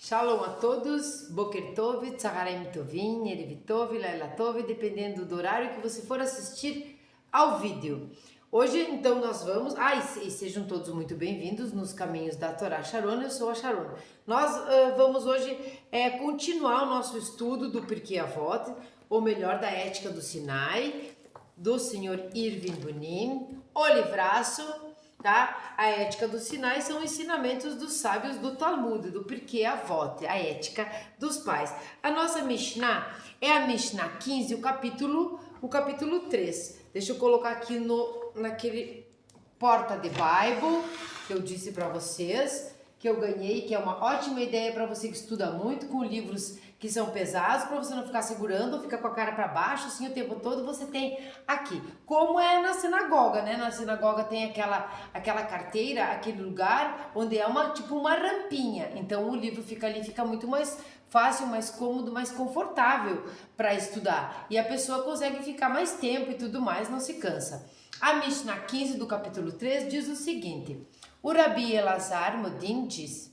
Shalom a todos, Boker Tov, Tzaharaim Tovim, Erev Tov, Laila Tov, dependendo do horário que você for assistir ao vídeo. Hoje, então, nós vamos... e sejam todos muito bem-vindos nos caminhos da Torá Sharon, eu sou a Sharon. Nós vamos hoje continuar o nosso estudo do Pirkei Avot, ou melhor, da Ética do Sinai, do Sr. Irving Bunim, o livraço... Tá? A ética do Sinai são ensinamentos dos sábios do Talmud, do Pirkei Avot, a ética dos pais. A nossa Mishnah é a Mishnah 15, o capítulo 3. Deixa eu colocar aqui naquele porta de Bible que eu disse para vocês, que eu ganhei, que é uma ótima ideia para você que estuda muito com livros que são pesados, para você não ficar segurando ou ficar com a cara para baixo assim o tempo todo. Você tem aqui, como é na sinagoga, né? Na sinagoga tem aquela carteira, aquele lugar onde é tipo uma rampinha. Então o livro fica ali, fica muito mais fácil, mais cômodo, mais confortável para estudar. E a pessoa consegue ficar mais tempo e tudo mais, não se cansa. A Mishnah 15 do capítulo 3 diz o seguinte: o Rabi Elazar Modin diz: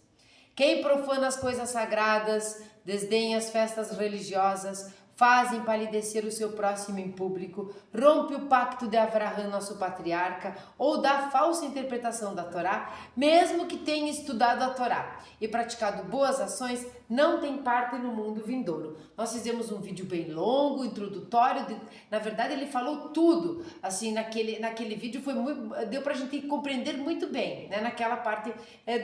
quem profana as coisas sagradas, desdenha as festas religiosas, faz empalidecer o seu próximo em público, rompe o pacto de Avraham, nosso patriarca, ou dá falsa interpretação da Torá, mesmo que tenha estudado a Torá e praticado boas ações, não tem parte no mundo vindouro. Nós fizemos um vídeo bem longo, introdutório, na verdade ele falou tudo, assim, naquele vídeo deu pra gente compreender muito bem, né, naquela parte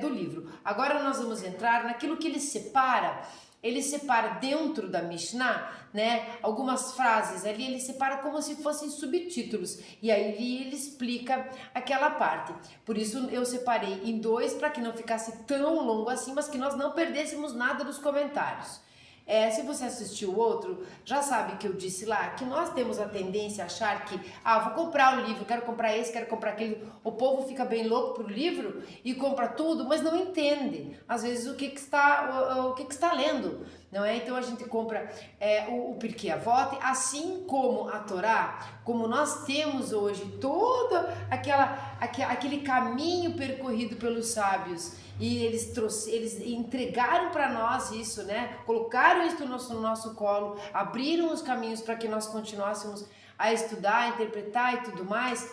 do livro. Agora nós vamos entrar naquilo que ele separa dentro da Mishnah, né, algumas frases ali, ele separa como se fossem subtítulos, e aí ele explica aquela parte. Por isso eu separei em dois, para que não ficasse tão longo assim, mas que nós não perdêssemos nada dos comentários. Se você assistiu o outro, já sabe que eu disse lá que nós temos a tendência a achar que vou comprar o livro, quero comprar esse, quero comprar aquele. O povo fica bem louco pro livro e compra tudo, mas não entende às vezes o que está lendo, não é? Então a gente compra o Pirkei Avot, assim como a Torá, como nós temos hoje todo aquele caminho percorrido pelos sábios. E eles entregaram para nós isso, né? Colocaram isso no nosso colo, abriram os caminhos para que nós continuássemos a estudar, a interpretar e tudo mais.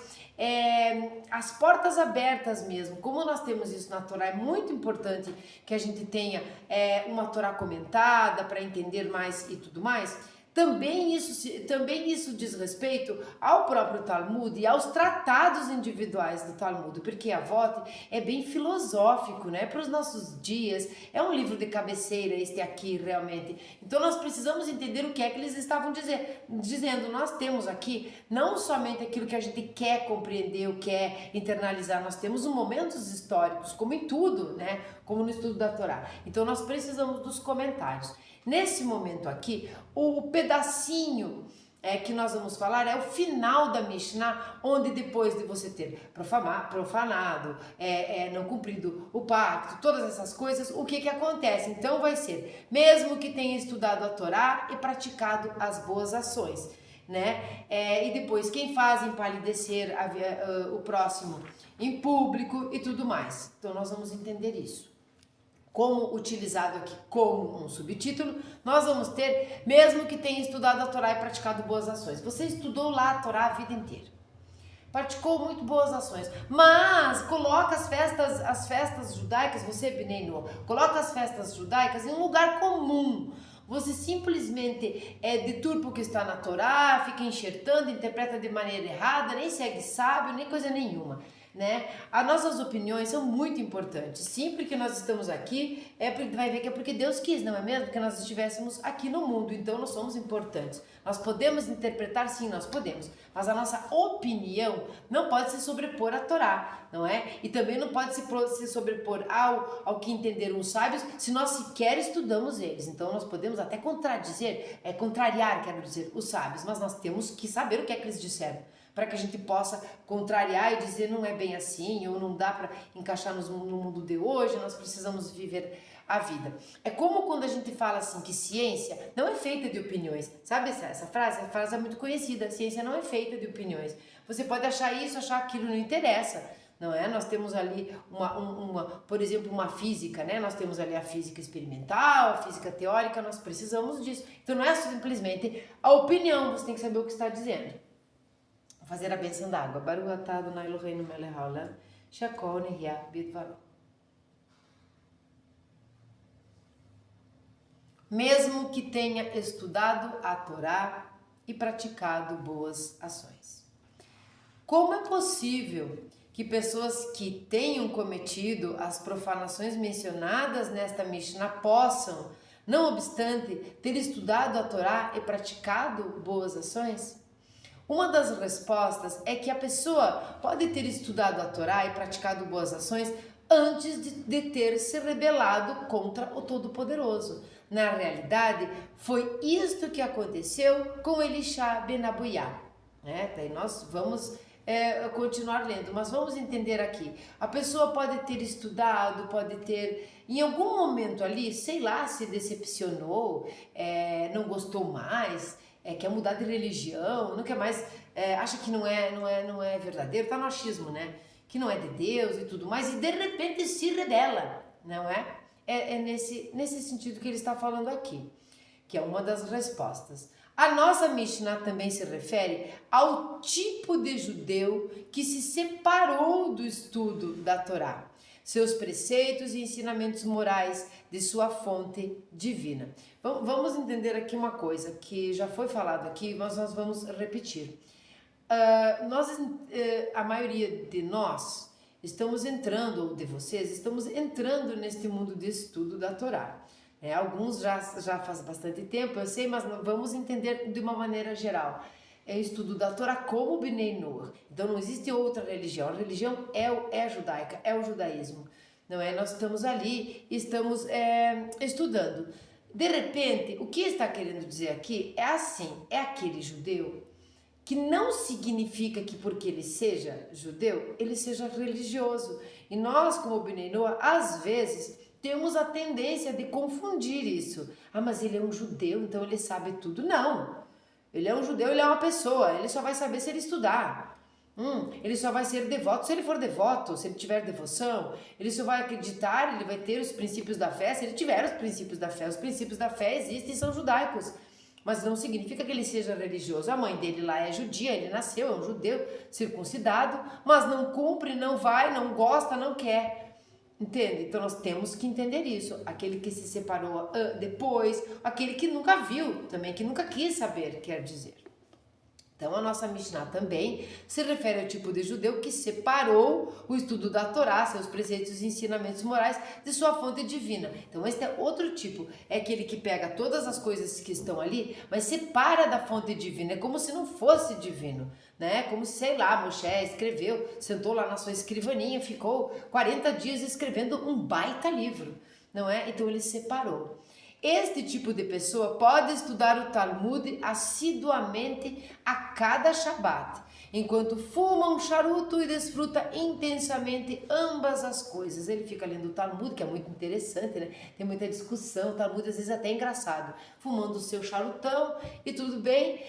As portas abertas mesmo, como nós temos isso na Torá, é muito importante que a gente tenha uma Torá comentada para entender mais e tudo mais. Também isso diz respeito ao próprio Talmud e aos tratados individuais do Talmud, porque Avot é bem filosófico, né? Para os nossos dias, é um livro de cabeceira este aqui realmente. Então nós precisamos entender o que é que eles estavam dizendo. Nós temos aqui não somente aquilo que a gente quer compreender, ou quer internalizar, nós temos momentos históricos, como em tudo, né? Como no estudo da Torá. Então nós precisamos dos comentários. Nesse momento aqui, o pedacinho que nós vamos falar é o final da Mishnah, onde depois de você ter profanado, não cumprido o pacto, todas essas coisas, o que acontece? Então vai ser, mesmo que tenha estudado a Torá e praticado as boas ações, né? E depois, quem faz empalidecer o próximo em público e tudo mais. Então nós vamos entender isso. Como utilizado aqui como um subtítulo, nós vamos ter, mesmo que tenha estudado a Torá e praticado boas ações. Você estudou lá a Torá a vida inteira, praticou muito boas ações, mas coloca as festas judaicas, você, Bnei Noah, coloca as festas judaicas em um lugar comum. Você simplesmente deturpa o que está na Torá, fica enxertando, interpreta de maneira errada, nem segue sábio, nem coisa nenhuma, né? As nossas opiniões são muito importantes. Sempre que nós estamos aqui, vai ver que é porque Deus quis, não é mesmo? Que nós estivéssemos aqui no mundo, então nós somos importantes. Nós podemos interpretar, sim, nós podemos, mas a nossa opinião não pode se sobrepor à Torá, não é? E também não pode se sobrepor ao que entenderam os sábios, se nós sequer estudamos eles. Então nós podemos até contrariar, quero dizer, os sábios, mas nós temos que saber o que é que eles disseram, para que a gente possa contrariar e dizer não é bem assim, ou não dá para encaixar no mundo de hoje, nós precisamos viver a vida. É como quando a gente fala assim que ciência não é feita de opiniões. Sabe essa frase? A frase é muito conhecida, a ciência não é feita de opiniões. Você pode achar isso, achar aquilo, não interessa. não é? Nós temos ali por exemplo, uma física, né? Nós temos ali a física experimental, a física teórica, nós precisamos disso. Então não é simplesmente a opinião, você tem que saber o que está dizendo. Vou fazer a bênção d'água. Baruch atah Adonai Eloheinu melech haolam, shakol nehiyah bidvaro. Mesmo que tenha estudado a Torá e praticado boas ações. Como é possível que pessoas que tenham cometido as profanações mencionadas nesta Mishnah possam, não obstante, ter estudado a Torá e praticado boas ações? Uma das respostas é que a pessoa pode ter estudado a Torá e praticado boas ações antes de ter se rebelado contra o Todo-Poderoso. Na realidade, foi isto que aconteceu com Elisha ben Abuyá. Daí nós vamos continuar lendo, mas vamos entender aqui. A pessoa pode ter estudado, pode ter, em algum momento ali, sei lá, se decepcionou, não gostou mais, quer mudar de religião, não quer mais, acha que não é verdadeiro, tá no achismo, né? Que não é de Deus e tudo mais, e de repente se rebela, não é? É nesse sentido que ele está falando aqui, que é uma das respostas. A nossa Mishnah também se refere ao tipo de judeu que se separou do estudo da Torá, seus preceitos e ensinamentos morais de sua fonte divina. Vamos entender aqui uma coisa que já foi falado aqui, mas nós vamos repetir. A maioria de nós estamos entrando, ou de vocês, estamos entrando neste mundo de estudo da Torá. Alguns já faz bastante tempo, eu sei, mas vamos entender de uma maneira geral. É o estudo da Torá como Bnei Noach. Então não existe outra religião. A religião é judaica, é o judaísmo. Não é? Nós estamos ali, estamos estudando. De repente, o que está querendo dizer aqui é assim, é aquele judeu que não significa que porque ele seja judeu, ele seja religioso. E nós, como Bnei Noach, às vezes temos a tendência de confundir isso. Mas ele é um judeu, então ele sabe tudo. Não. Ele é um judeu, ele é uma pessoa. Ele só vai saber se ele estudar. Ele só vai ser devoto se ele for devoto, se ele tiver devoção. Ele só vai acreditar, ele vai ter os princípios da fé se ele tiver os princípios da fé. Os princípios da fé existem e são judaicos. Mas não significa que ele seja religioso. A mãe dele lá é judia, ele nasceu, é um judeu circuncidado, mas não cumpre, não vai, não gosta, não quer. Entende? Então nós temos que entender isso. Aquele que se separou depois, aquele que nunca viu também, que nunca quis saber, quer dizer. Então a nossa Mishnah também se refere ao tipo de judeu que separou o estudo da Torá, seus preceitos e ensinamentos morais, de sua fonte divina. Então este é outro tipo, é aquele que pega todas as coisas que estão ali, mas separa da fonte divina, é como se não fosse divino, né? Como se, sei lá, Moshe escreveu, sentou lá na sua escrivaninha, ficou 40 dias escrevendo um baita livro, não é? Então ele separou. Este tipo de pessoa pode estudar o Talmud assiduamente a cada Shabat, enquanto fuma um charuto e desfruta intensamente ambas as coisas. Ele fica lendo o Talmud, que é muito interessante, né? Tem muita discussão, o Talmud às vezes até é engraçado, fumando o seu charutão e tudo bem,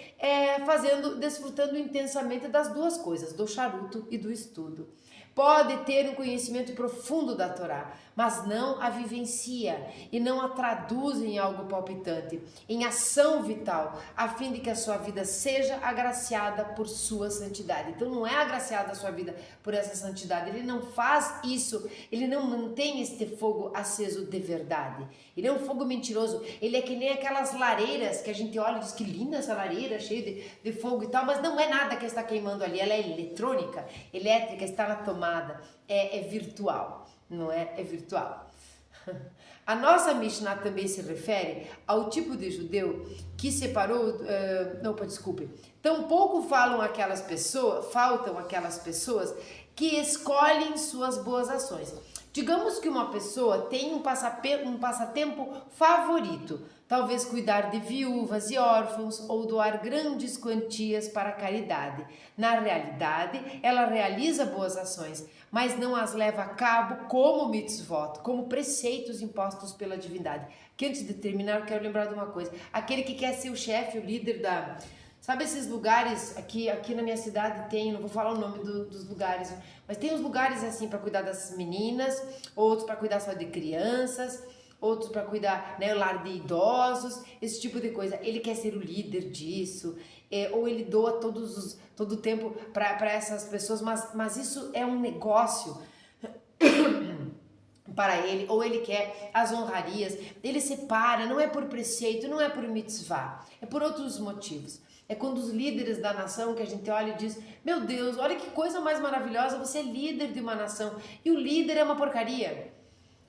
desfrutando intensamente das duas coisas, do charuto e do estudo. Pode ter um conhecimento profundo da Torá, mas não a vivencia e não a traduz em algo palpitante, em ação vital, a fim de que a sua vida seja agraciada por sua santidade. Então não é agraciada a sua vida por essa santidade, ele não faz isso, ele não mantém este fogo aceso de verdade. Ele é um fogo mentiroso, ele é que nem aquelas lareiras que a gente olha e diz que linda essa lareira, cheia de fogo e tal, mas não é nada que está queimando ali, ela é eletrônica, elétrica, está na tomada, é virtual, não é? É virtual. A nossa Mishnah também se refere ao tipo de judeu que separou, tampouco faltam aquelas pessoas que escolhem suas boas ações. Digamos que uma pessoa tem um passatempo favorito, talvez cuidar de viúvas e órfãos ou doar grandes quantias para a caridade. Na realidade, ela realiza boas ações, mas não as leva a cabo como mitzvot, como preceitos impostos pela divindade. Que antes de terminar, eu quero lembrar de uma coisa. Aquele que quer ser o chefe, o líder Sabe esses lugares, aqui na minha cidade tem, não vou falar o nome dos lugares, mas tem uns lugares assim para cuidar das meninas, outros para cuidar só de crianças, outros para cuidar, né, o lar de idosos, esse tipo de coisa. Ele quer ser o líder disso, ou ele doa todo o tempo para essas pessoas, mas isso é um negócio para ele, ou ele quer as honrarias, ele separa, não é por preceito, não é por mitzvah, é por outros motivos. É quando os líderes da nação que a gente olha e diz, meu Deus, olha que coisa mais maravilhosa, você é líder de uma nação, e o líder é uma porcaria.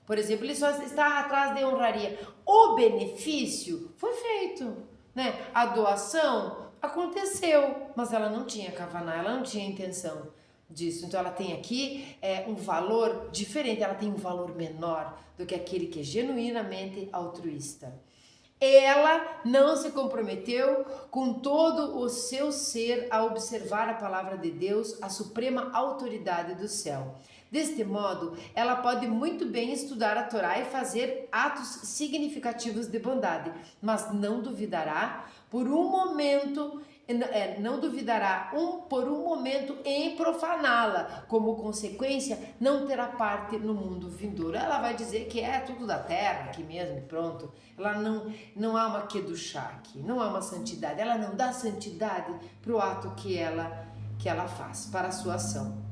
Por exemplo, ele só está atrás de honraria. O benefício foi feito, né? A doação aconteceu, mas ela não tinha kavaná, ela não tinha intenção disso. Então ela tem aqui um valor diferente, ela tem um valor menor do que aquele que é genuinamente altruísta. Ela não se comprometeu com todo o seu ser a observar a palavra de Deus, a suprema autoridade do céu. Deste modo, ela pode muito bem estudar a Torá e fazer atos significativos de bondade, mas não duvidará por um momento em profaná-la. Como consequência, não terá parte no mundo vindouro. Ela vai dizer que é tudo da terra, aqui mesmo, pronto. Ela não há uma kedushá aqui, não há uma santidade. Ela não dá santidade para o ato que ela faz, para a sua ação.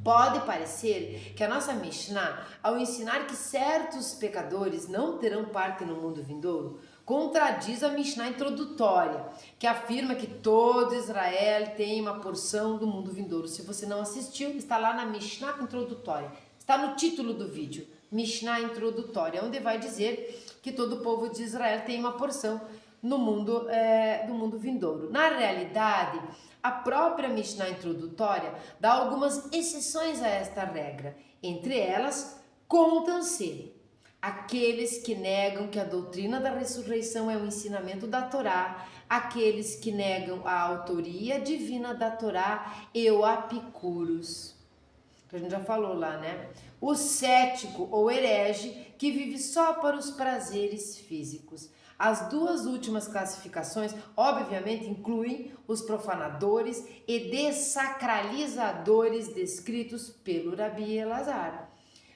Pode parecer que a nossa Mishnah, ao ensinar que certos pecadores não terão parte no mundo vindouro, contradiz a Mishnah introdutória, que afirma que todo Israel tem uma porção do mundo vindouro. Se você não assistiu, está lá na Mishnah introdutória. Está no título do vídeo, Mishnah introdutória, onde vai dizer que todo o povo de Israel tem uma porção no mundo do mundo vindouro. Na realidade, a própria Mishnah introdutória dá algumas exceções a esta regra. Entre elas, contam-se aqueles que negam que a doutrina da ressurreição é o ensinamento da Torá, aqueles que negam a autoria divina da Torá e o apicuros. A gente já falou lá, né? O cético ou herege que vive só para os prazeres físicos. As duas últimas classificações, obviamente, incluem os profanadores e desacralizadores descritos pelo Rabi Elazar.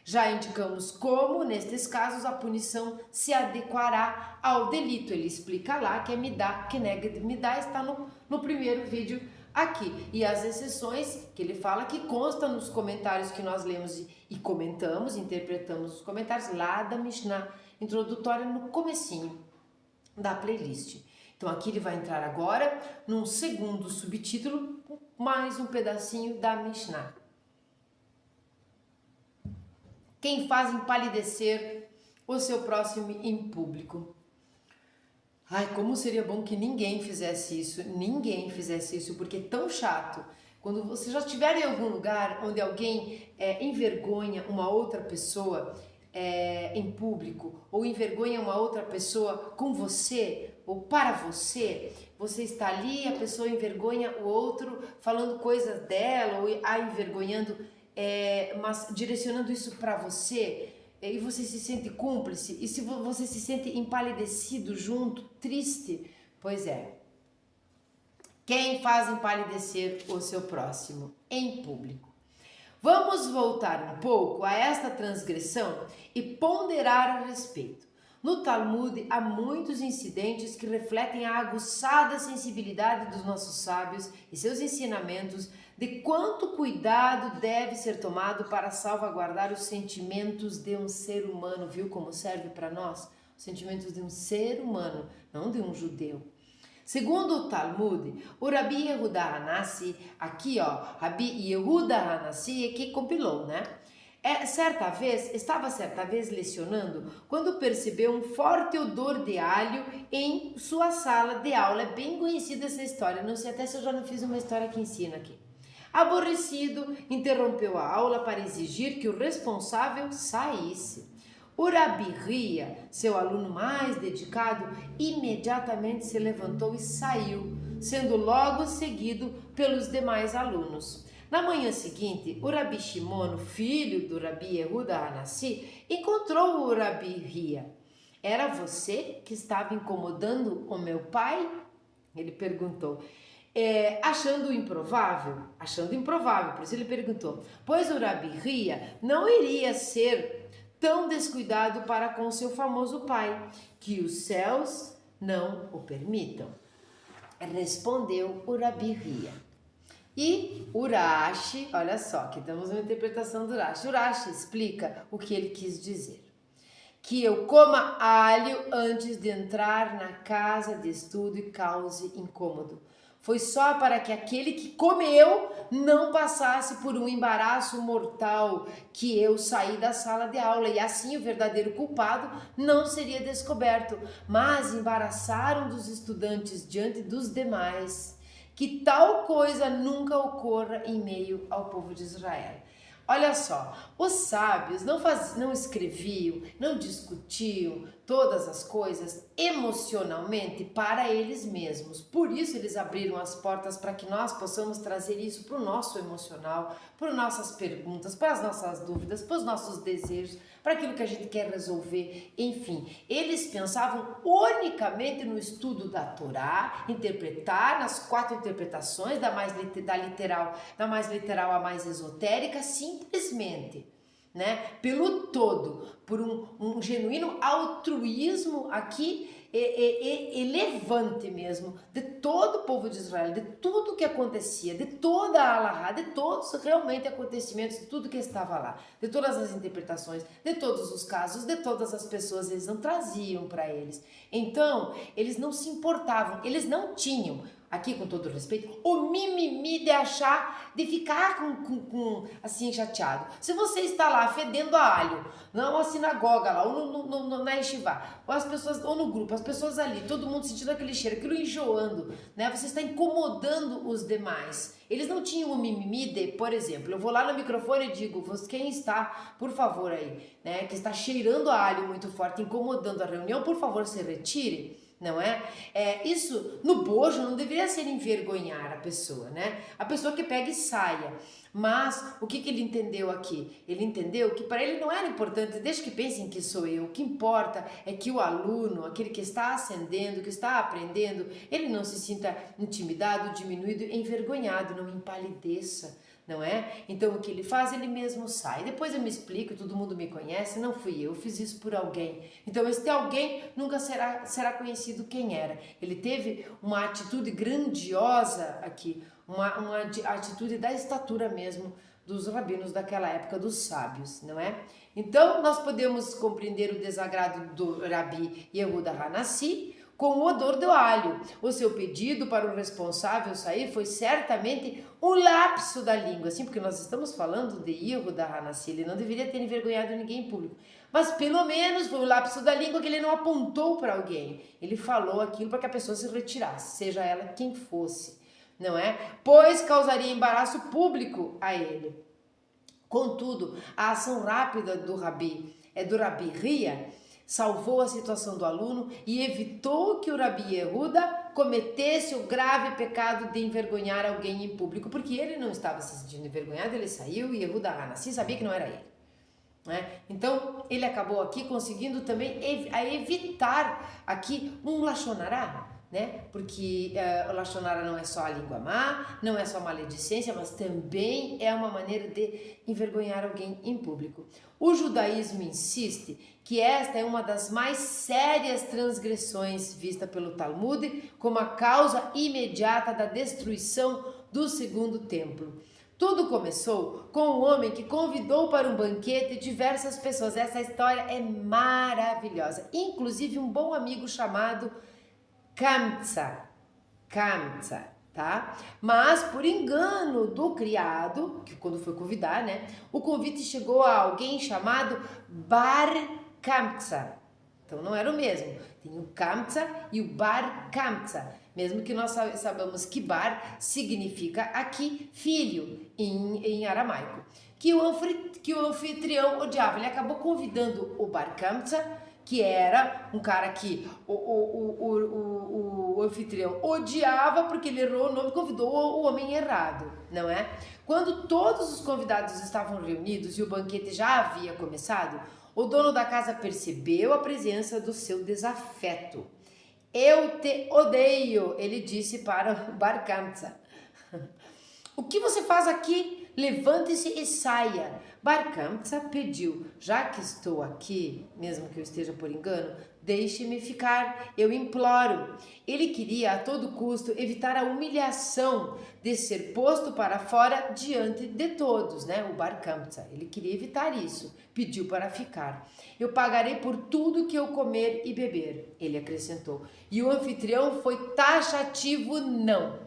Já indicamos como, nestes casos, a punição se adequará ao delito. Ele explica lá que é midá, que nega midá, está no primeiro vídeo aqui. E as exceções que ele fala que consta nos comentários que nós lemos e comentamos, interpretamos os comentários lá da Mishnah introdutória no comecinho da playlist. Então aqui ele vai entrar agora num segundo subtítulo, mais um pedacinho da Mishnah. Quem faz empalidecer o seu próximo em público. Ai, como seria bom que ninguém fizesse isso, porque é tão chato. Quando você já estiver em algum lugar onde alguém envergonha uma outra pessoa em público, ou envergonha uma outra pessoa com você, ou para você, você está ali, a pessoa envergonha o outro, falando coisas dela, ou a envergonhando, mas direcionando isso para você, e você se sente cúmplice, e se você se sente empalidecido junto, triste, pois é. Quem faz empalidecer o seu próximo em público? Vamos voltar um pouco a esta transgressão e ponderar a respeito. No Talmud há muitos incidentes que refletem a aguçada sensibilidade dos nossos sábios e seus ensinamentos de quanto cuidado deve ser tomado para salvaguardar os sentimentos de um ser humano. Viu como serve para nós? Os sentimentos de um ser humano, não de um judeu. Segundo o Talmud, o Rabi Yehuda Hanassi, aqui Rabi Yehuda Hanassi, que compilou, né? Estava certa vez lecionando quando percebeu um forte odor de alho em sua sala de aula. É bem conhecida essa história, não sei até se eu já não fiz uma história que ensina aqui. Aborrecido, interrompeu a aula para exigir que o responsável saísse. O Rabi Ria, seu aluno mais dedicado, imediatamente se levantou e saiu, sendo logo seguido pelos demais alunos. Na manhã seguinte, o Rabi Shimon, filho do Rabi Yehuda Hanassi, encontrou o Rabi Ria. Era você que estava incomodando o meu pai? Ele perguntou, achando improvável, por isso ele perguntou, pois o Rabi Hia não iria ser tão descuidado para com seu famoso pai, que os céus não o permitam. Respondeu o Rabi Hia. E Urashi, olha só, aqui temos uma interpretação do Urashi. Urashi explica o que ele quis dizer. Que eu coma alho antes de entrar na casa de estudo e cause incômodo. Foi só para que aquele que comeu não passasse por um embaraço mortal que eu saí da sala de aula e assim o verdadeiro culpado não seria descoberto, mas embaraçaram dos estudantes diante dos demais. Que tal coisa nunca ocorra em meio ao povo de Israel. Olha só, os sábios não escreviam, não discutiam todas as coisas emocionalmente para eles mesmos. Por isso eles abriram as portas para que nós possamos trazer isso para o nosso emocional, para as nossas perguntas, para as nossas dúvidas, para os nossos desejos, para aquilo que a gente quer resolver, enfim. Eles pensavam unicamente no estudo da Torá, interpretar nas 4 interpretações, da mais literal à mais esotérica, simplesmente, né? Pelo todo, por um genuíno altruísmo aqui elevante mesmo, de todo o povo de Israel, de tudo que acontecia, de toda a Alahá, de todos realmente acontecimentos, de tudo que estava lá, de todas as interpretações, de todos os casos, de todas as pessoas, eles não traziam para eles. Então, eles não se importavam, eles não tinham, aqui com todo respeito, o mimimi de ficar assim chateado. Se você está lá fedendo a alho, numa sinagoga lá, ou na yeshiva, ou as pessoas, ou no grupo, as pessoas ali, todo mundo sentindo aquele cheiro, aquilo enjoando, né? Você está incomodando os demais. Eles não tinham o mimimi de, por exemplo, eu vou lá no microfone e digo, quem está, por favor aí, né, que está cheirando a alho muito forte, incomodando a reunião, por favor, se retire. Não é? Isso no bojo não deveria ser envergonhar a pessoa, né? A pessoa que pega e saia. Mas o que ele entendeu aqui? Ele entendeu que para ele não era importante, deixa que pensem que sou eu. O que importa é que o aluno, aquele que está ascendendo, que está aprendendo, ele não se sinta intimidado, diminuído, envergonhado, não empalideça. Não é? Então o que ele faz, ele mesmo sai. Depois eu me explico, todo mundo me conhece, não fui eu fiz isso por alguém. Então este alguém nunca será conhecido quem era. Ele teve uma atitude grandiosa aqui, uma atitude da estatura mesmo dos rabinos daquela época, dos sábios, não é? Então nós podemos compreender o desagrado do Rabi Yehuda Hanassi com o odor do alho. O seu pedido para o responsável sair foi certamente um lapso da língua, assim, porque nós estamos falando de Yehuda Hanassi, ele não deveria ter envergonhado ninguém em público, mas pelo menos foi um lapso da língua que ele não apontou para alguém, ele falou aquilo para que a pessoa se retirasse, seja ela quem fosse, não é? Pois causaria embaraço público a ele. Contudo, a ação rápida do Rabi Hia salvou a situação do aluno e evitou que o Rabi Yehuda cometesse o grave pecado de envergonhar alguém em público, porque ele não estava se sentindo envergonhado, ele saiu e Yehuda Hanassi sabia que não era ele. Né? Então, ele acabou aqui conseguindo também evitar aqui um lashon hará, né? Porque o lashon hará não é só a língua má, não é só maledicência, mas também é uma maneira de envergonhar alguém em público. O judaísmo insiste que esta é uma das mais sérias transgressões vista pelo Talmud como a causa imediata da destruição do segundo templo. Tudo começou com um homem que convidou para um banquete diversas pessoas. Essa história é maravilhosa. Inclusive um bom amigo chamado Kamtsa, tá? Mas por engano do criado, que quando foi convidar, né? O convite chegou a alguém chamado Bar Kamtsa. Então não era o mesmo. Tem o Kamtsa e o Bar Kamtsa. Mesmo que nós sabemos que Bar significa aqui filho em aramaico. Que o anfitrião odiava. Ele acabou convidando o Bar Kamtsa, que era um cara que o anfitrião odiava porque ele errou o nome e convidou o homem errado, não é? Quando todos os convidados estavam reunidos e o banquete já havia começado, o dono da casa percebeu a presença do seu desafeto Eu te odeio, ele disse para Bar Kamsa. O que você faz aqui? Levante-se e saia. Bar Kamsa pediu, já que estou aqui, mesmo que eu esteja por engano, deixe-me ficar, eu imploro. Ele queria a todo custo evitar a humilhação de ser posto para fora diante de todos, né? O Bar Kamsa, ele queria evitar isso, pediu para ficar. Eu pagarei por tudo que eu comer e beber, ele acrescentou. E o anfitrião foi taxativo não.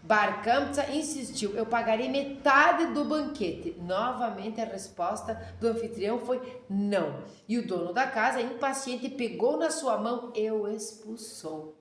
Bar Kamsa insistiu, eu pagarei metade do banquete. Novamente a resposta do anfitrião foi não. E o dono da casa, impaciente, pegou na sua mão e o expulsou.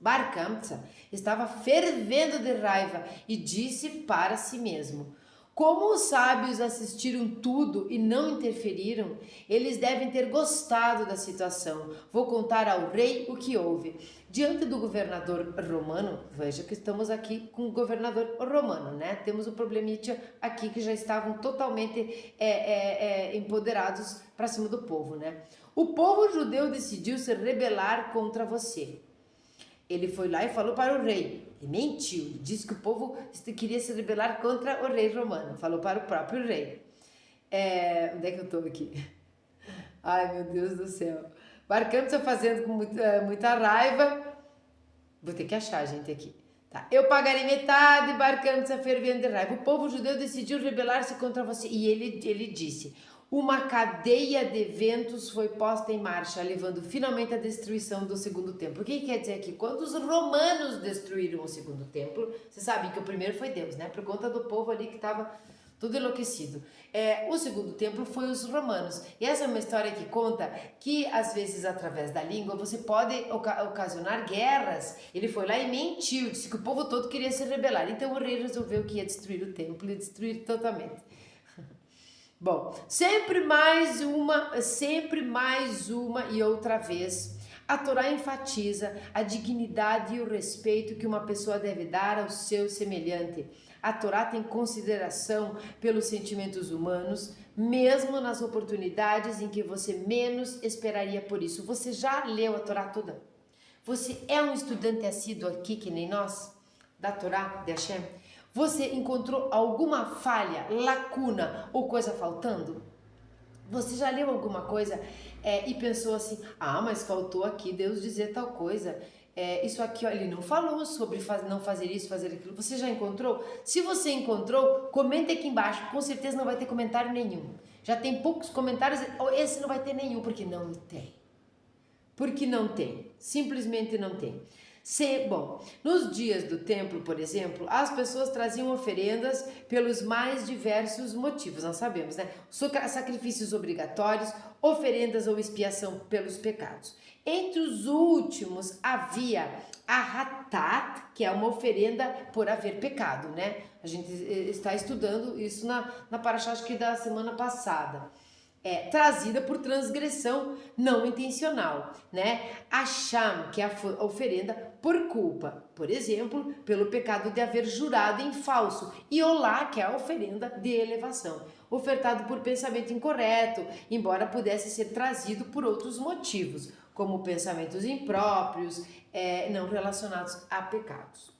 Bar Kamsa estava fervendo de raiva e disse para si mesmo: como os sábios assistiram tudo e não interferiram, eles devem ter gostado da situação. Vou contar ao rei o que houve. Diante do governador romano, veja que estamos aqui com o governador romano, né? Temos o problemite aqui que já estavam totalmente empoderados para cima do povo, né? O povo judeu decidiu se rebelar contra você. Ele foi lá e falou para o rei. Ele mentiu, ele disse que o povo queria se rebelar contra o rei romano. Falou para o próprio rei. Onde é que eu estou aqui? Ai, meu Deus do céu. Bar Kamsa fazendo com muita raiva. Vou ter que achar, gente, aqui. Tá. Eu pagarei metade, Bar Kamsa fervendo de raiva. O povo judeu decidiu rebelar-se contra você. E ele disse... Uma cadeia de eventos foi posta em marcha, levando finalmente à destruição do segundo templo. O que quer dizer aqui? Quando os romanos destruíram o segundo templo, vocês sabem que o primeiro foi Deus, né? Por conta do povo ali que estava tudo enlouquecido. O segundo templo foi os romanos. E essa é uma história que conta que, às vezes, através da língua, você pode ocasionar guerras. Ele foi lá e mentiu, disse que o povo todo queria se rebelar. Então o rei resolveu que ia destruir o templo e destruir totalmente. Bom, sempre mais uma e outra vez, a Torá enfatiza a dignidade e o respeito que uma pessoa deve dar ao seu semelhante. A Torá tem consideração pelos sentimentos humanos, mesmo nas oportunidades em que você menos esperaria por isso. Você já leu a Torá toda? Você é um estudante assíduo aqui, que nem nós, da Torá de Hashem? Você encontrou alguma falha, lacuna ou coisa faltando? Você já leu alguma coisa e pensou assim, mas faltou aqui Deus dizer tal coisa. Isso aqui, ó, ele não falou sobre não fazer isso, fazer aquilo. Você já encontrou? Se você encontrou, comente aqui embaixo. Com certeza não vai ter comentário nenhum. Já tem poucos comentários, esse não vai ter nenhum, porque não tem. Porque não tem. Simplesmente não tem. Bom, nos dias do templo, por exemplo, as pessoas traziam oferendas pelos mais diversos motivos, nós sabemos, né? Sacrifícios obrigatórios, oferendas ou expiação pelos pecados. Entre os últimos havia a Hatat, que é uma oferenda por haver pecado, né? A gente está estudando isso na Parashá, acho que da semana passada. Trazida por transgressão não intencional, né? A Sham, que é a oferenda por culpa, por exemplo, pelo pecado de haver jurado em falso, e Olá, que é a oferenda de elevação, ofertado por pensamento incorreto, embora pudesse ser trazido por outros motivos, como pensamentos impróprios, não relacionados a pecados.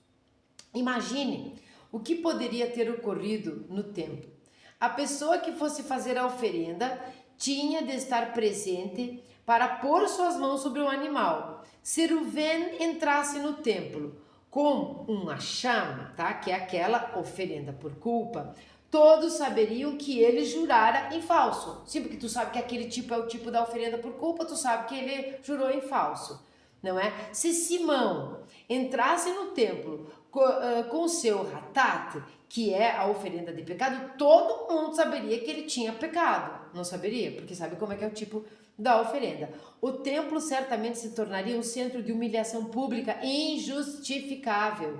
Imagine o que poderia ter ocorrido no templo. A pessoa que fosse fazer a oferenda tinha de estar presente para pôr suas mãos sobre o animal. Se Reuven entrasse no templo com um acham, tá? Que é aquela oferenda por culpa, todos saberiam que ele jurara em falso. Sim, porque tu sabe que aquele tipo é o tipo da oferenda por culpa, tu sabe que ele jurou em falso, não é? Se Simão entrasse no templo com o seu ratat, que é a oferenda de pecado, todo mundo saberia que ele tinha pecado. Não saberia? Porque sabe como é que é o tipo da oferenda. O templo certamente se tornaria um centro de humilhação pública injustificável.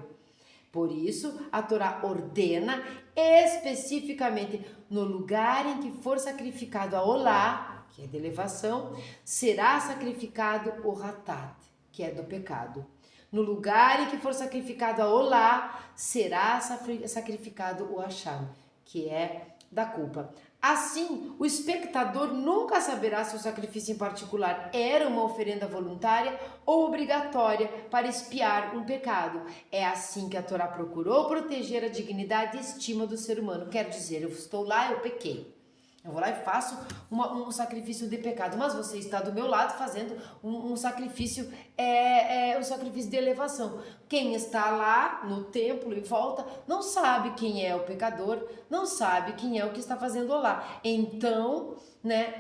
Por isso, a Torá ordena especificamente no lugar em que for sacrificado a Olá, que é de elevação, será sacrificado o ratat, que é do pecado. No lugar em que for sacrificado a Olá, será sacrificado o Acham, que é da culpa. Assim, o espectador nunca saberá se o sacrifício em particular era uma oferenda voluntária ou obrigatória para expiar um pecado. É assim que a Torá procurou proteger a dignidade e estima do ser humano. Quer dizer, eu estou lá, eu pequei. Eu vou lá e faço um sacrifício de pecado, mas você está do meu lado fazendo um sacrifício, um sacrifício de elevação. Quem está lá no templo e volta não sabe quem é o pecador, não sabe quem é o que está fazendo lá. Então,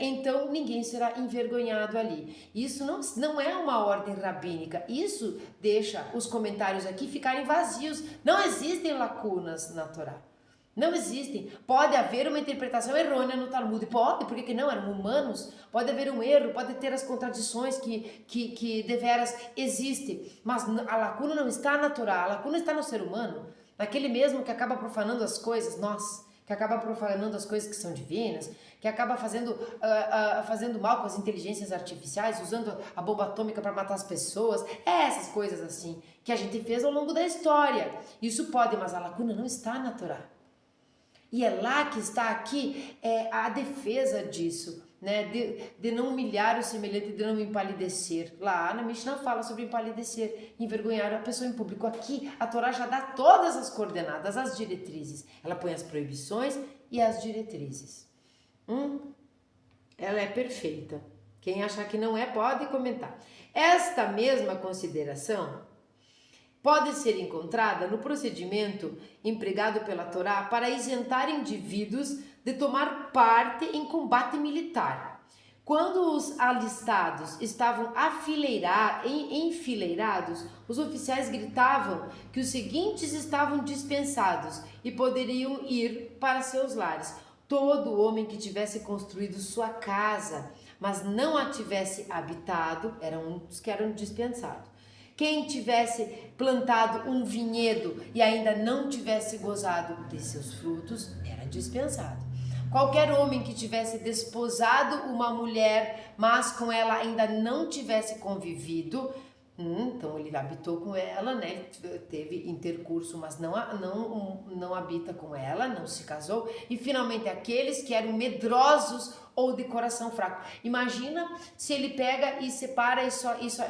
então ninguém será envergonhado ali. Isso não é uma ordem rabínica. Isso deixa os comentários aqui ficarem vazios. Não existem lacunas na Torá. Não existem. Pode haver uma interpretação errônea no Talmud. Pode, por que não? Eram humanos. Pode haver um erro, pode ter as contradições que deveras existem. Mas a lacuna não está na Torá, a lacuna está no ser humano. Naquele mesmo que acaba profanando as coisas, nós, que acaba profanando as coisas que são divinas, que acaba fazendo mal com as inteligências artificiais, usando a bomba atômica para matar as pessoas. Essas coisas assim, que a gente fez ao longo da história. Isso pode, mas a lacuna não está na Torá. E é lá que está aqui a defesa disso, né? De não humilhar o semelhante, de não empalidecer. Lá na Mishnah fala sobre empalidecer, envergonhar a pessoa em público. Aqui a Torá já dá todas as coordenadas, as diretrizes. Ela põe as proibições e as diretrizes. Ela é perfeita. Quem achar que não é, pode comentar. Esta mesma consideração pode ser encontrada no procedimento empregado pela Torá para isentar indivíduos de tomar parte em combate militar. Quando os alistados estavam enfileirados, os oficiais gritavam que os seguintes estavam dispensados e poderiam ir para seus lares. Todo homem que tivesse construído sua casa, mas não a tivesse habitado, eram os que eram dispensados. Quem tivesse plantado um vinhedo e ainda não tivesse gozado de seus frutos, era dispensado. Qualquer homem que tivesse desposado uma mulher, mas com ela ainda não tivesse convivido, então ele habitou com ela, né? Teve intercurso, mas não habita com ela, não se casou. E finalmente aqueles que eram medrosos ou de coração fraco. Imagina se ele pega e separa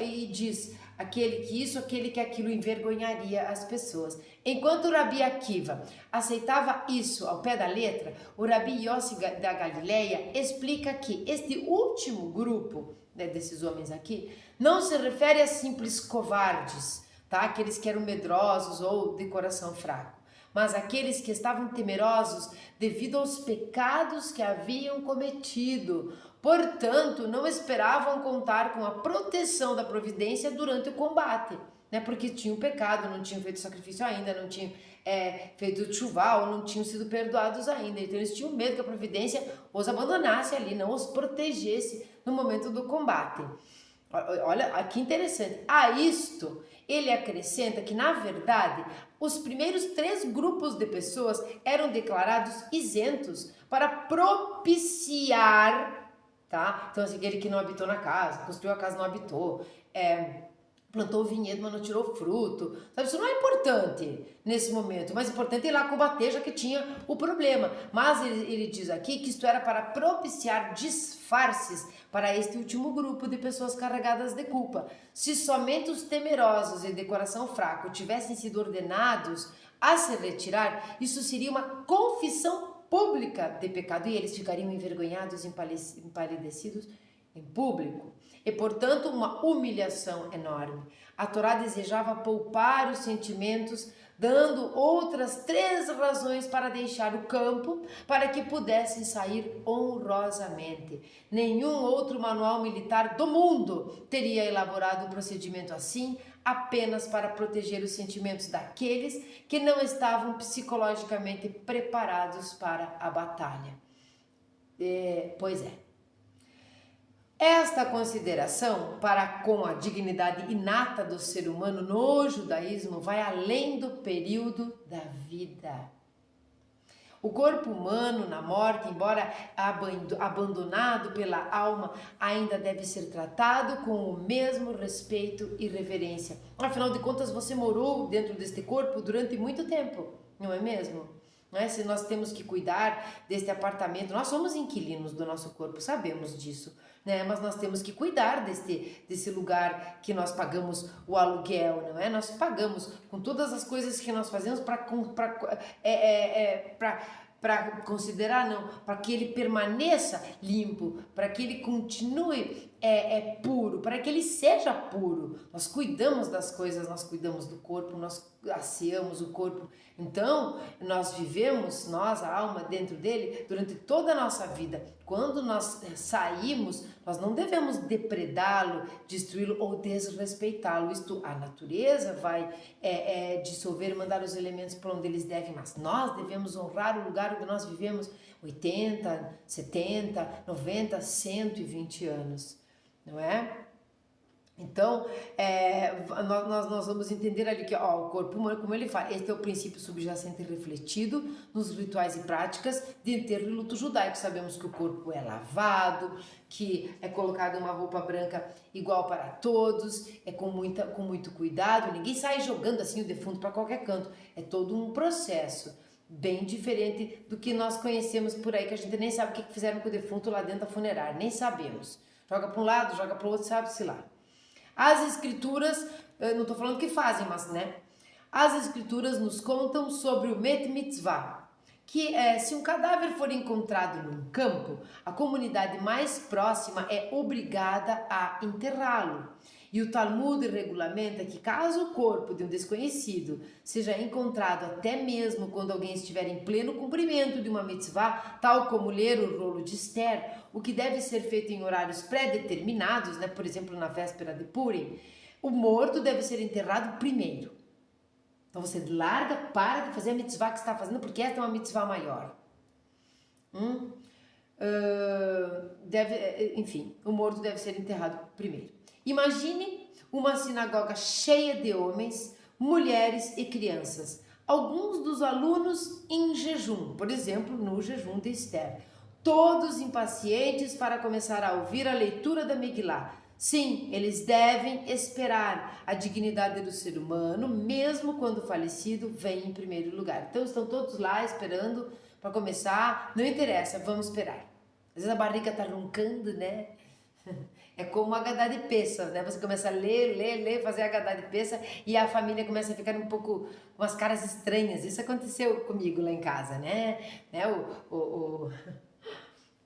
e diz aquele que aquilo envergonharia as pessoas. Enquanto o Rabi Akiva aceitava isso ao pé da letra, o Rabi Yossi da Galileia explica que este último grupo, né, desses homens aqui, não se refere a simples covardes, tá? Aqueles que eram medrosos ou de coração fraco, mas aqueles que estavam temerosos devido aos pecados que haviam cometido. Portanto, não esperavam contar com a proteção da providência durante o combate, né? Porque tinham pecado, não tinham feito sacrifício ainda, não tinham feito tshuva, ou não tinham sido perdoados ainda. Então eles tinham medo que a providência os abandonasse ali, não os protegesse no momento do combate. Olha, que interessante. A isto, ele acrescenta que, na verdade, os primeiros 3 grupos de pessoas eram declarados isentos para propiciar, tá? Então, assim, aquele que não habitou na casa, construiu a casa, não habitou, plantou o vinhedo, mas não tirou fruto, sabe? Isso não é importante nesse momento, mas importante é ir lá combater, já que tinha o problema. Mas ele diz aqui que isto era para propiciar disfarces para este último grupo de pessoas carregadas de culpa. Se somente os temerosos e de coração fraco tivessem sido ordenados a se retirar, isso seria uma confissão pública de pecado e eles ficariam envergonhados, empalidecidos em público. E, portanto, uma humilhação enorme. A Torá desejava poupar os sentimentos, dando outras 3 razões para deixar o campo, para que pudessem sair honrosamente. Nenhum outro manual militar do mundo teria elaborado um procedimento assim, apenas para proteger os sentimentos daqueles que não estavam psicologicamente preparados para a batalha. Pois é. Esta consideração para com a dignidade inata do ser humano no judaísmo vai além do período da vida. O corpo humano na morte, embora abandonado pela alma, ainda deve ser tratado com o mesmo respeito e reverência. Afinal de contas, você morou dentro deste corpo durante muito tempo, não é mesmo? né? Se nós temos que cuidar deste apartamento, nós somos inquilinos do nosso corpo, sabemos disso, né? Mas nós temos que cuidar desse lugar que nós pagamos o aluguel, não é? Nós pagamos com todas as coisas que nós fazemos para considerar, não, para que ele permaneça limpo, para que ele continue puro, para que ele seja puro. Nós cuidamos das coisas, nós cuidamos do corpo, nós asseamos o corpo. Então, nós vivemos, nós, a alma dentro dele, durante toda a nossa vida. Quando nós saímos, nós não devemos depredá-lo, destruí-lo ou desrespeitá-lo. Isto, a natureza vai dissolver, mandar os elementos para onde eles devem, mas nós devemos honrar o lugar onde nós vivemos 80, 70, 90, 120 anos, não é? Então, nós vamos entender ali que o corpo humano, como ele fala, este é o princípio subjacente refletido nos rituais e práticas de enterro e luto judaico. Sabemos que o corpo é lavado, que é colocado uma roupa branca igual para todos, com muito cuidado, ninguém sai jogando assim o defunto para qualquer canto, é todo um processo. Bem diferente do que nós conhecemos por aí, que a gente nem sabe o que fizeram com o defunto lá dentro da funerária, nem sabemos. Joga para um lado, joga para o outro, sabe-se lá. As escrituras, eu não estou falando que fazem, mas né? As escrituras nos contam sobre o Met Mitzvah, que se um cadáver for encontrado num campo, a comunidade mais próxima é obrigada a enterrá-lo. E o Talmud regulamenta que caso o corpo de um desconhecido seja encontrado até mesmo quando alguém estiver em pleno cumprimento de uma mitzvah, tal como ler o rolo de Esther, o que deve ser feito em horários pré-determinados, né, por exemplo, na véspera de Purim, o morto deve ser enterrado primeiro. Então você larga, para de fazer a mitzvah que você está fazendo, porque essa é uma mitzvah maior. Enfim, o morto deve ser enterrado primeiro. Imagine uma sinagoga cheia de homens, mulheres e crianças. Alguns dos alunos em jejum, por exemplo, no jejum de Esther. Todos impacientes para começar a ouvir a leitura da Megilá. Sim, eles devem esperar. A dignidade do ser humano, mesmo quando falecido, vem em primeiro lugar. Então estão todos lá esperando para começar. Não interessa, vamos esperar. Às vezes a barriga está roncando, né? É como a Haggadah de Pessah, né? Você começa a ler, fazer a Haggadah de Pessah e a família começa a ficar um pouco com as caras estranhas. Isso aconteceu comigo lá em casa, né?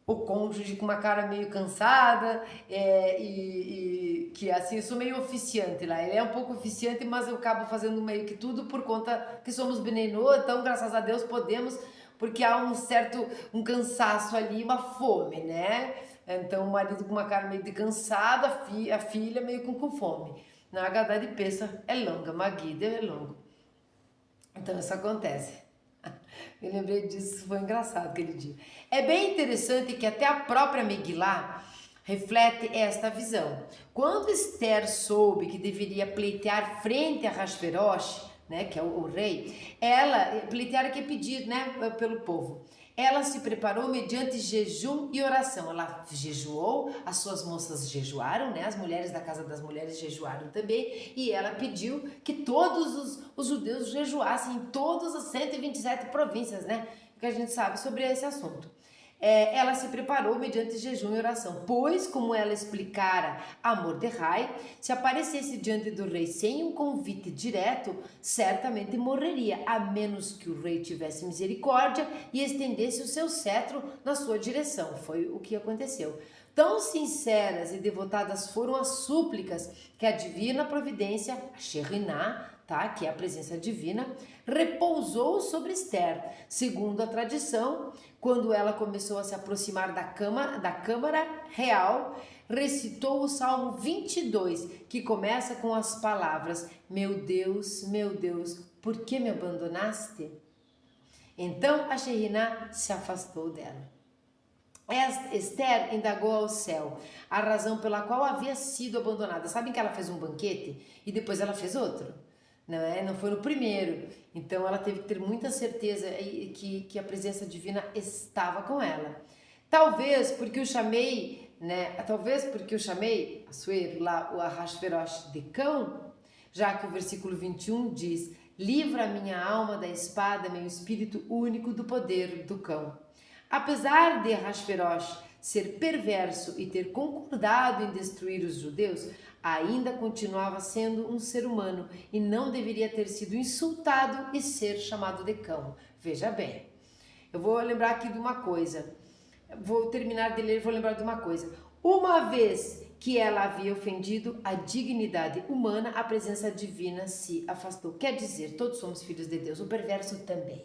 O cônjuge com uma cara meio cansada e que assim, eu sou meio oficiante lá. Ele é um pouco oficiante, mas eu acabo fazendo meio que tudo por conta que somos Benenô, então graças a Deus podemos, porque há um cansaço ali, uma fome, né? Então o marido com uma cara meio de cansado, a filha meio com fome. Na Haggadah de Pessah é longa, Magida é longo. Então isso acontece. Eu lembrei disso, foi engraçado aquele dia. É bem interessante que até a própria Megilá reflete esta visão. Quando Esther soube que deveria pleitear frente a Ahasverosh, né, que é o rei, pleitear quer pedir, né, pelo povo. Ela se preparou mediante jejum e oração. Ela jejuou, as suas moças jejuaram, né? As mulheres da casa das mulheres jejuaram também. E ela pediu que todos os judeus jejuassem em todas as 127 províncias, né? Que a gente sabe sobre esse assunto. Ela se preparou mediante jejum e oração, pois, como ela explicara a Mordecai, se aparecesse diante do rei sem um convite direto, certamente morreria, a menos que o rei tivesse misericórdia e estendesse o seu cetro na sua direção. Foi o que aconteceu. Tão sinceras e devotadas foram as súplicas que a divina providência, a Shekhinah, que é a presença divina, repousou sobre Esther. Segundo a tradição, quando ela começou a se aproximar da câmara real, recitou o Salmo 22, que começa com as palavras: meu Deus, por que me abandonaste? Então a Shekhinah se afastou dela. Esther indagou ao céu a razão pela qual havia sido abandonada. Sabem que ela fez um banquete e depois ela fez outro? Não foi no primeiro. Então ela teve que ter muita certeza que a presença divina estava com ela. Talvez porque eu chamei Assuero lá, o Ahasverosh de cão, já que o versículo 21 diz Livra a minha alma da espada, meu espírito único do poder do cão. Apesar de Ahasverosh ser perverso e ter concordado em destruir os judeus, ainda continuava sendo um ser humano e não deveria ter sido insultado e ser chamado de cão. Veja bem, eu vou lembrar aqui de uma coisa. Vou terminar de ler, vou lembrar de uma coisa. Uma vez que ela havia ofendido a dignidade humana, a presença divina se afastou. Quer dizer, todos somos filhos de Deus, o perverso também.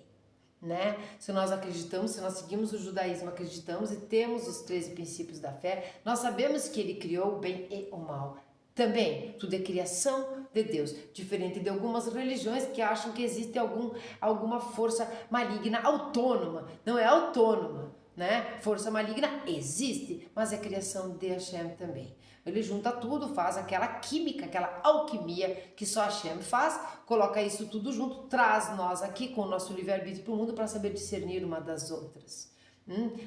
Né? Se nós acreditamos, se nós seguimos o judaísmo, acreditamos e temos os 13 princípios da fé, nós sabemos que ele criou o bem e o mal. Também, tudo é criação de Deus, diferente de algumas religiões que acham que existe alguma força maligna autônoma. Não é autônoma, né? Força maligna existe, mas é criação de Hashem também. Ele junta tudo, faz aquela química, aquela alquimia que só Hashem faz, coloca isso tudo junto, traz nós aqui com o nosso livre-arbítrio para o mundo para saber discernir uma das outras.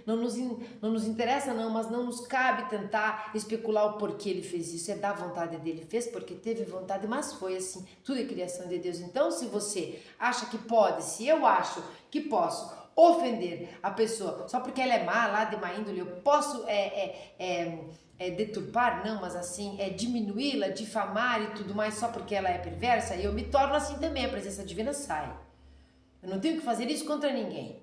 Não nos interessa não, mas não nos cabe tentar especular o porquê ele fez isso, é da vontade dele, fez porque teve vontade, mas foi assim, tudo é criação de Deus. Então se você acha que pode, se eu acho que posso ofender a pessoa só porque ela é má, lá de má índole, eu posso deturpar, não, mas assim, diminuí-la, difamar e tudo mais só porque ela é perversa, e eu me torno assim também, a presença divina sai. Eu não tenho que fazer isso contra ninguém.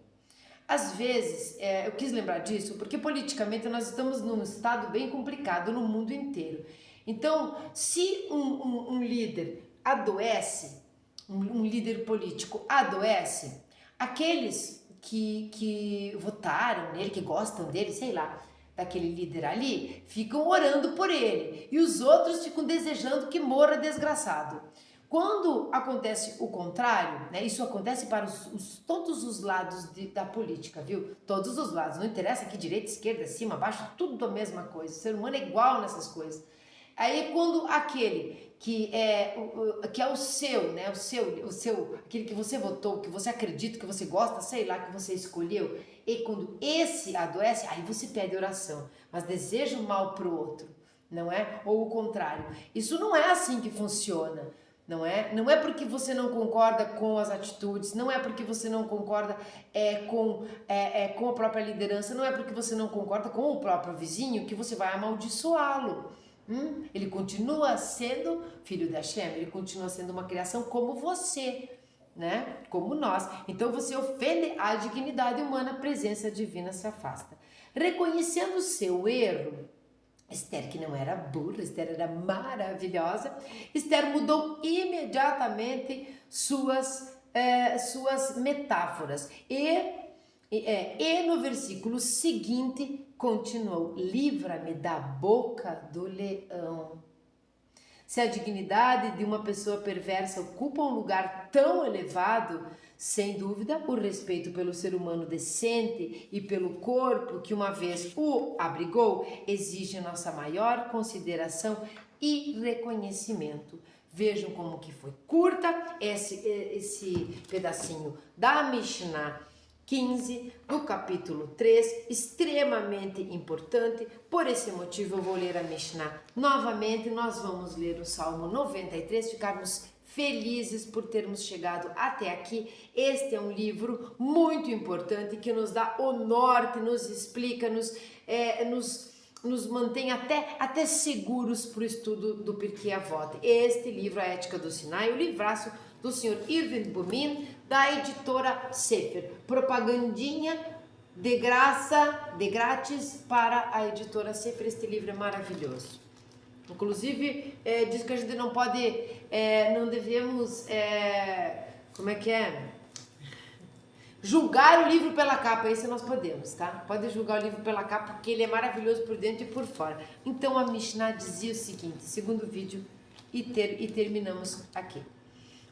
Às vezes, eu quis lembrar disso porque politicamente nós estamos num estado bem complicado no mundo inteiro. Então, se um líder adoece, um líder político adoece, aqueles que votaram nele, que gostam dele, sei lá, daquele líder ali, ficam orando por ele e os outros ficam desejando que morra desgraçado. Quando acontece o contrário, né, isso acontece para todos os lados da política, viu? Todos os lados, não interessa aqui direita, esquerda, cima, baixo, tudo a mesma coisa. O ser humano é igual nessas coisas. Aí quando aquele que é o seu, né, aquele que você votou, que você acredita, que você gosta, sei lá, que você escolheu, e quando esse adoece, aí você pede oração, mas deseja o mal pro outro, não é? Ou o contrário. Isso não é assim que funciona. Não é porque você não concorda com as atitudes, não é porque você não concorda com a própria liderança, não é porque você não concorda com o próprio vizinho que você vai amaldiçoá-lo. Ele continua sendo filho de Hashem, ele continua sendo uma criação como você, né? Como nós. Então você ofende a dignidade humana, a presença divina se afasta. Reconhecendo o seu erro, Esther, que não era burra, Esther era maravilhosa, Esther mudou imediatamente suas metáforas e no versículo seguinte continuou: livra-me da boca do leão. Se a dignidade de uma pessoa perversa ocupa um lugar tão elevado, sem dúvida, o respeito pelo ser humano decente e pelo corpo que uma vez o abrigou exige nossa maior consideração e reconhecimento. Vejam como que foi curta esse pedacinho da Mishnah 15, no capítulo 3, extremamente importante. Por esse motivo eu vou ler a Mishnah novamente. Nós vamos ler o Salmo 93, ficarmos felizes por termos chegado até aqui. Este é um livro muito importante que nos dá o norte, nos explica, nos mantém até seguros para o estudo do Pirkei Avot. Este livro, A Ética do Sinai, o livraço do Sr. Irving Bumin, da editora Sefer. Propagandinha de graça, de grátis para a editora Sefer. Este livro é maravilhoso. Inclusive, diz que a gente não pode, não devemos, julgar o livro pela capa. Esse nós podemos, tá? Pode julgar o livro pela capa, porque ele é maravilhoso por dentro e por fora. Então a Mishnah dizia o seguinte, segundo vídeo, e terminamos aqui.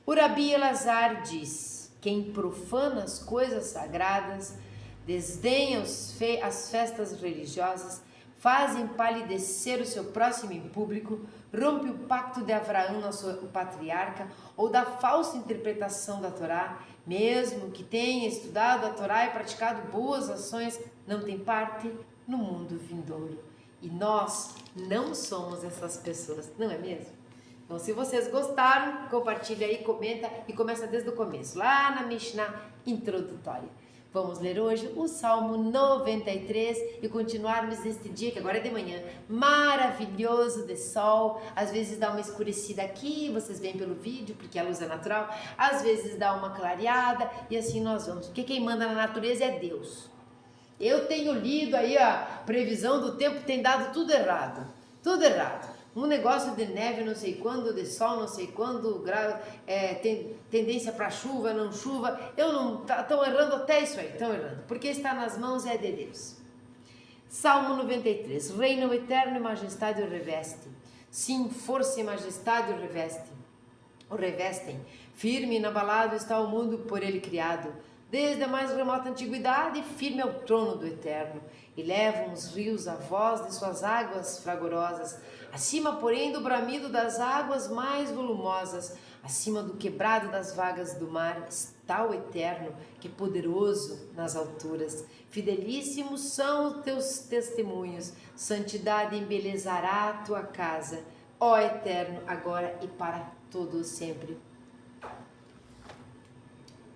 O Rabi Elazar diz: quem profana as coisas sagradas, desdenha as festas religiosas, faz empalidecer o seu próximo em público, rompe o pacto de Abraão, o patriarca, ou da falsa interpretação da Torá, mesmo que tenha estudado a Torá e praticado boas ações, não tem parte no mundo vindouro. E nós não somos essas pessoas, não é mesmo? Então, se vocês gostaram, compartilha aí, comenta e começa desde o começo, lá na Mishnah introdutória. Vamos ler hoje o Salmo 93 e continuarmos neste dia, que agora é de manhã, maravilhoso de sol. Às vezes dá uma escurecida aqui, vocês veem pelo vídeo, porque a luz é natural. Às vezes dá uma clareada e assim nós vamos. Porque quem manda na natureza é Deus. Eu tenho lido aí a previsão do tempo, tem dado tudo errado. Tudo errado. Um negócio de neve não sei quando, de sol não sei quando, tem tendência para chuva, não chuva. Eu não, estão errando até isso aí, estão errando. Porque está nas mãos é de Deus. Salmo 93. Reina o eterno e majestade o reveste. Sim, força e majestade o reveste. O revestem. Firme e inabalável está o mundo por ele criado. Desde a mais remota antiguidade, firme é o trono do Eterno, e levam os rios a voz de suas águas fragorosas, acima, porém, do bramido das águas mais volumosas, acima do quebrado das vagas do mar, está o Eterno, que é poderoso nas alturas. Fidelíssimos são os teus testemunhos, santidade embelezará a tua casa, ó Eterno, agora e para todo sempre.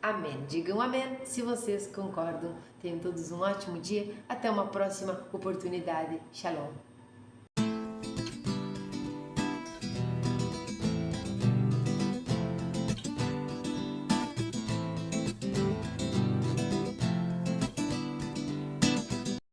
Amém. Digam amém se vocês concordam. Tenham todos um ótimo dia. Até uma próxima oportunidade. Shalom.